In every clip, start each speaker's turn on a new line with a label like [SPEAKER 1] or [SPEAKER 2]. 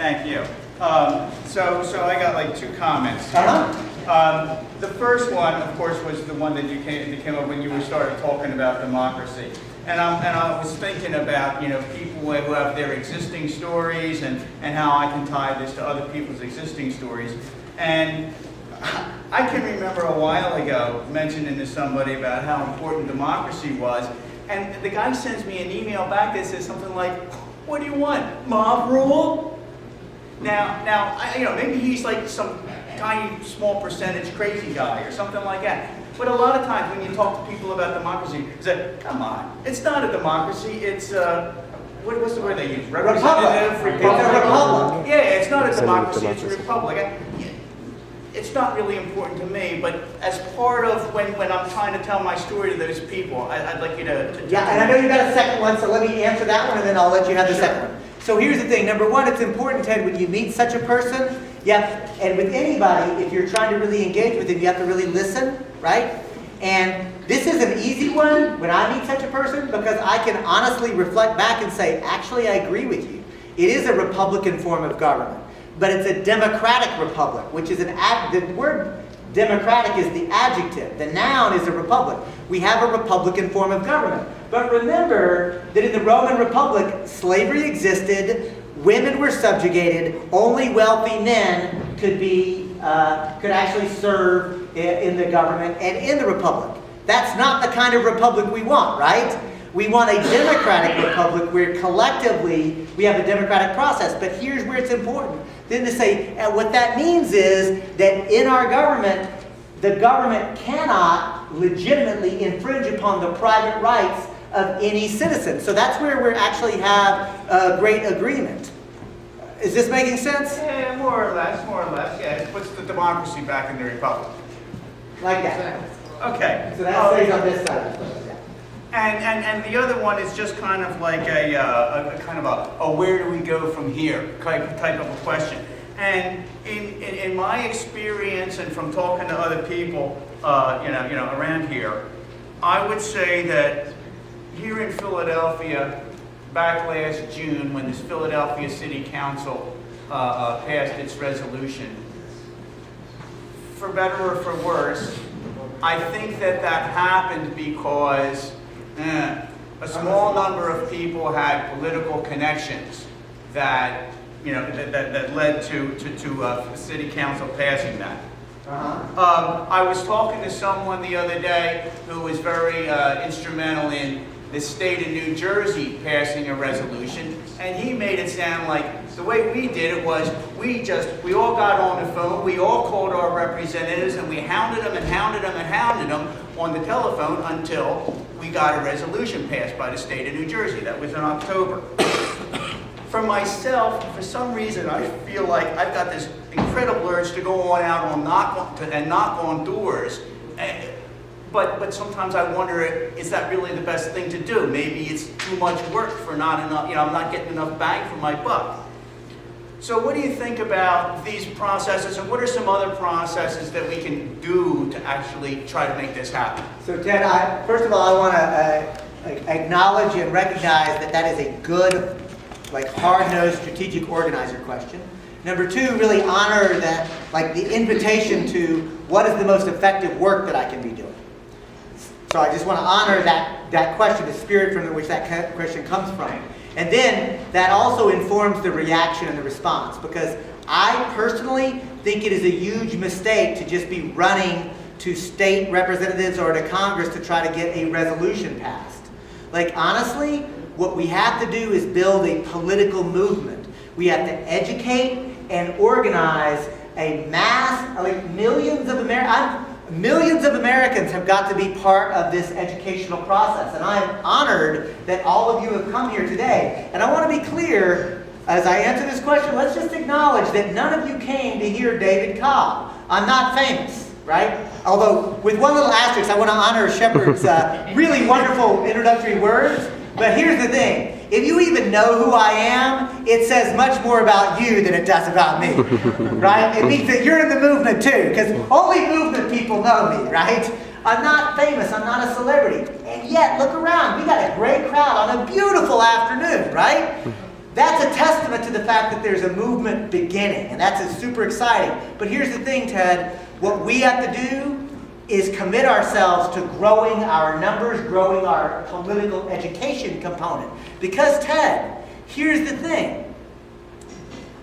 [SPEAKER 1] Thank you. So I got like two comments. The first one, of course, was the one that came up when you started talking about democracy. And I was thinking about, people who have their existing stories and how I can tie this to other people's existing stories. And I can remember a while ago mentioning to somebody about how important democracy was, and the guy sends me an email back that says something like, "What do you want? Mob rule?" Now, maybe he's like some tiny, small percentage crazy guy or something like that. But a lot of times when you talk to people about democracy, it's like, come on, it's not a democracy. It's what's the word they use? Representative republic.
[SPEAKER 2] It's a republic.
[SPEAKER 1] Yeah, it's not a democracy. It's a republic. It's not really important to me, but as part of when I'm trying to tell my story to those people, I'd like you to
[SPEAKER 2] yeah, and I know you got a second one, so let me answer that one, and then I'll let you have the second one. So here's the thing. Number one, it's important, Ted, when you meet such a person, and with anybody, if you're trying to really engage with them, you have to really listen, right? And this is an easy one when I meet such a person, because I can honestly reflect back and say, actually, I agree with you. It is a Republican form of government. But it's a democratic republic, which is the word democratic is the adjective. The noun is a republic. We have a Republican form of government. But remember that in the Roman Republic, slavery existed, women were subjugated, only wealthy men could actually serve in the government and in the republic. That's not the kind of republic we want, right? We want a democratic republic where collectively we have a democratic process. But here's where it's important. Then to say, what that means is that in our government, the government cannot legitimately infringe upon the private rights of any citizen. So that's where we actually have a great agreement. Is this making sense?
[SPEAKER 1] Yeah, more or less. Yeah, it puts the democracy back in the republic.
[SPEAKER 2] Like that.
[SPEAKER 1] Okay.
[SPEAKER 2] So that stays on this side.
[SPEAKER 1] And the other one is just kind of like a where do we go from here type of a question. And in my experience and from talking to other people, around here, I would say that here in Philadelphia, back last June, when this Philadelphia City Council passed its resolution, for better or for worse, I think that happened because a small number of people had political connections that led to the city council passing that. I was talking to someone the other day who was very instrumental in the state of New Jersey passing a resolution, and he made it sound like the way we did it was we all got on the phone, we all called our representatives, and we hounded them on the telephone until we got a resolution passed by the state of New Jersey. That was in October. For myself, for some reason, I feel like I've got this incredible urge to go on out and knock on doors. But sometimes I wonder, is that really the best thing to do? Maybe it's too much work for not enough, I'm not getting enough bang for my buck. So what do you think about these processes, and what are some other processes that we can do to actually try to make this happen?
[SPEAKER 2] So Ted, first of all, I want to acknowledge and recognize that is a good, hard-nosed strategic organizer question. Number two, really honor that, the invitation to what is the most effective work that I can be doing. So I just want to honor that question, the spirit from which that question comes from. And then that also informs the reaction and the response, because I personally think it is a huge mistake to just be running to state representatives or to Congress to try to get a resolution passed. Honestly, what we have to do is build a political movement. We have to educate and organize a mass, millions of Americans have got to be part of this educational process. And I'm honored that all of you have come here today. And I want to be clear, as I answer this question, let's just acknowledge that none of you came to hear David Cobb. I'm not famous, right? Although, with one little asterisk, I want to honor Shepard's really wonderful introductory words. But here's the thing. If you even know who I am, it says much more about you than it does about me, right? It means that you're in the movement too, because only movement people know me, right? I'm not famous, I'm not a celebrity. And yet, look around, we got a great crowd on a beautiful afternoon, right? that's a testament to the fact that there's a movement beginning, and that's super exciting. But here's the thing, Ted. What we have to do is commit ourselves to growing our numbers, growing our political education component. Because, Ted, here's the thing.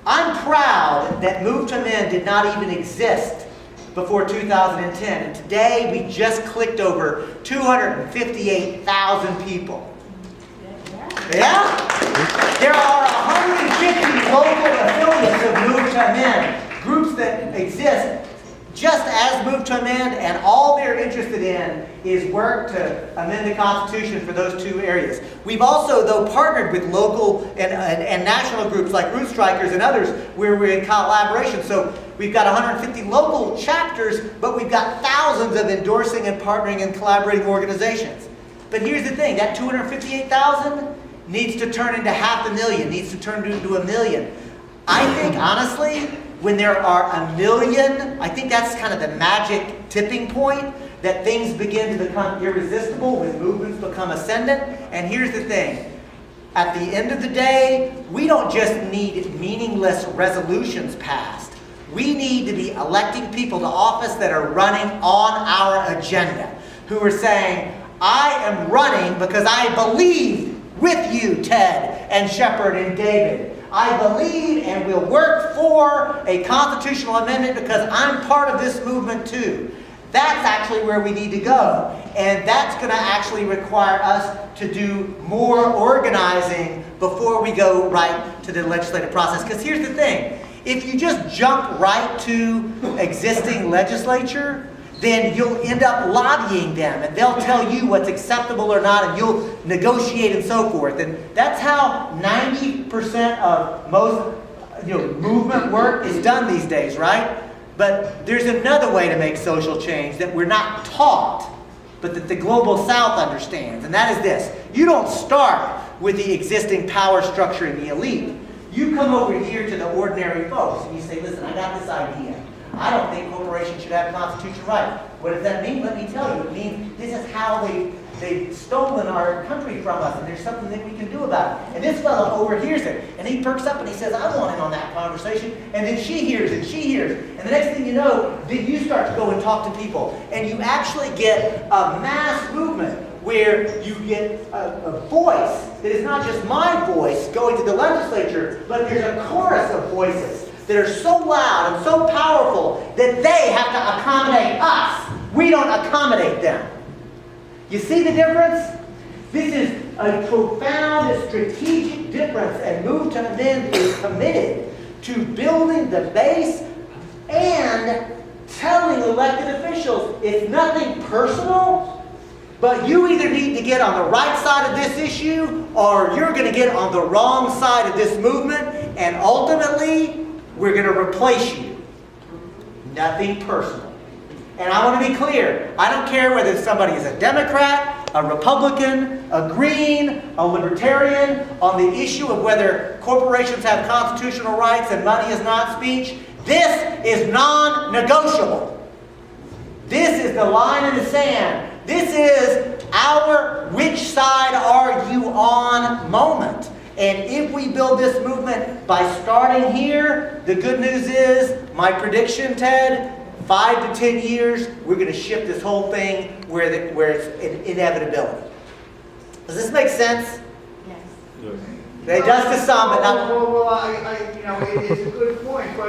[SPEAKER 2] I'm proud that Move to Men did not even exist before 2010. And today, we just clicked over 258,000 people. Yeah? There are 150 local affiliates of Move to Men, groups that exist just as Move to Men, and all they're interested in is work to amend the Constitution for those two areas. We've also, though, partnered with local and national groups like Rootstrikers and others where we're in collaboration. So we've got 150 local chapters, but we've got thousands of endorsing and partnering and collaborating organizations. But here's the thing, that 258,000 needs to turn into 500,000, needs to turn into 1 million. I think, honestly, when there are 1 million, I think that's kind of the magic tipping point, that things begin to become irresistible when movements become ascendant. And here's the thing. At the end of the day, we don't just need meaningless resolutions passed. We need to be electing people to office that are running on our agenda, who are saying, I am running because I believe with you, Ted and Shepard and David. I believe and will work for a constitutional amendment because I'm part of this movement too. That's actually where we need to go. And that's going to actually require us to do more organizing before we go right to the legislative process. Because here's the thing. If you just jump right to existing legislature, then you'll end up lobbying them, and they'll tell you what's acceptable or not, and you'll negotiate and so forth. And that's how 90% of most movement work is done these days, right? But there's another way to make social change that we're not taught, but that the global South understands, and that is this. You don't start with the existing power structure and the elite. You come over here to the ordinary folks, and you say, listen, I got this idea. I don't think corporations should have constitutional rights. What does that mean? Let me tell you. It means this is how they've stolen our country from us, and there's something that we can do about it. And this fellow overhears it, and he perks up and he says, I want in on that conversation. And then she hears and she hears. And the next thing you know, then you start to go and talk to people. And you actually get a mass movement where you get a voice that is not just my voice going to the legislature, but there's a chorus of voices that are so loud and so powerful that they have to accommodate us. We don't accommodate them. You see the difference? This is a profound strategic difference, and Move to Men is committed to building the base and telling elected officials it's nothing personal, but you either need to get on the right side of this issue or you're going to get on the wrong side of this movement, and ultimately we're going to replace you. Nothing personal. And I want to be clear. I don't care whether somebody is a Democrat, a Republican, a Green, a Libertarian, on the issue of whether corporations have constitutional rights and money is not speech. This is non-negotiable. This is the line in the sand. This is our which side are you on moment. And if we build this movement by starting here, the good news is, my prediction, Ted, 5 to 10 years, we're going to shift this whole thing where it's an inevitability. Does this make sense?
[SPEAKER 3] Yes.
[SPEAKER 2] It does to some, but not...
[SPEAKER 1] Well, it is a good point, but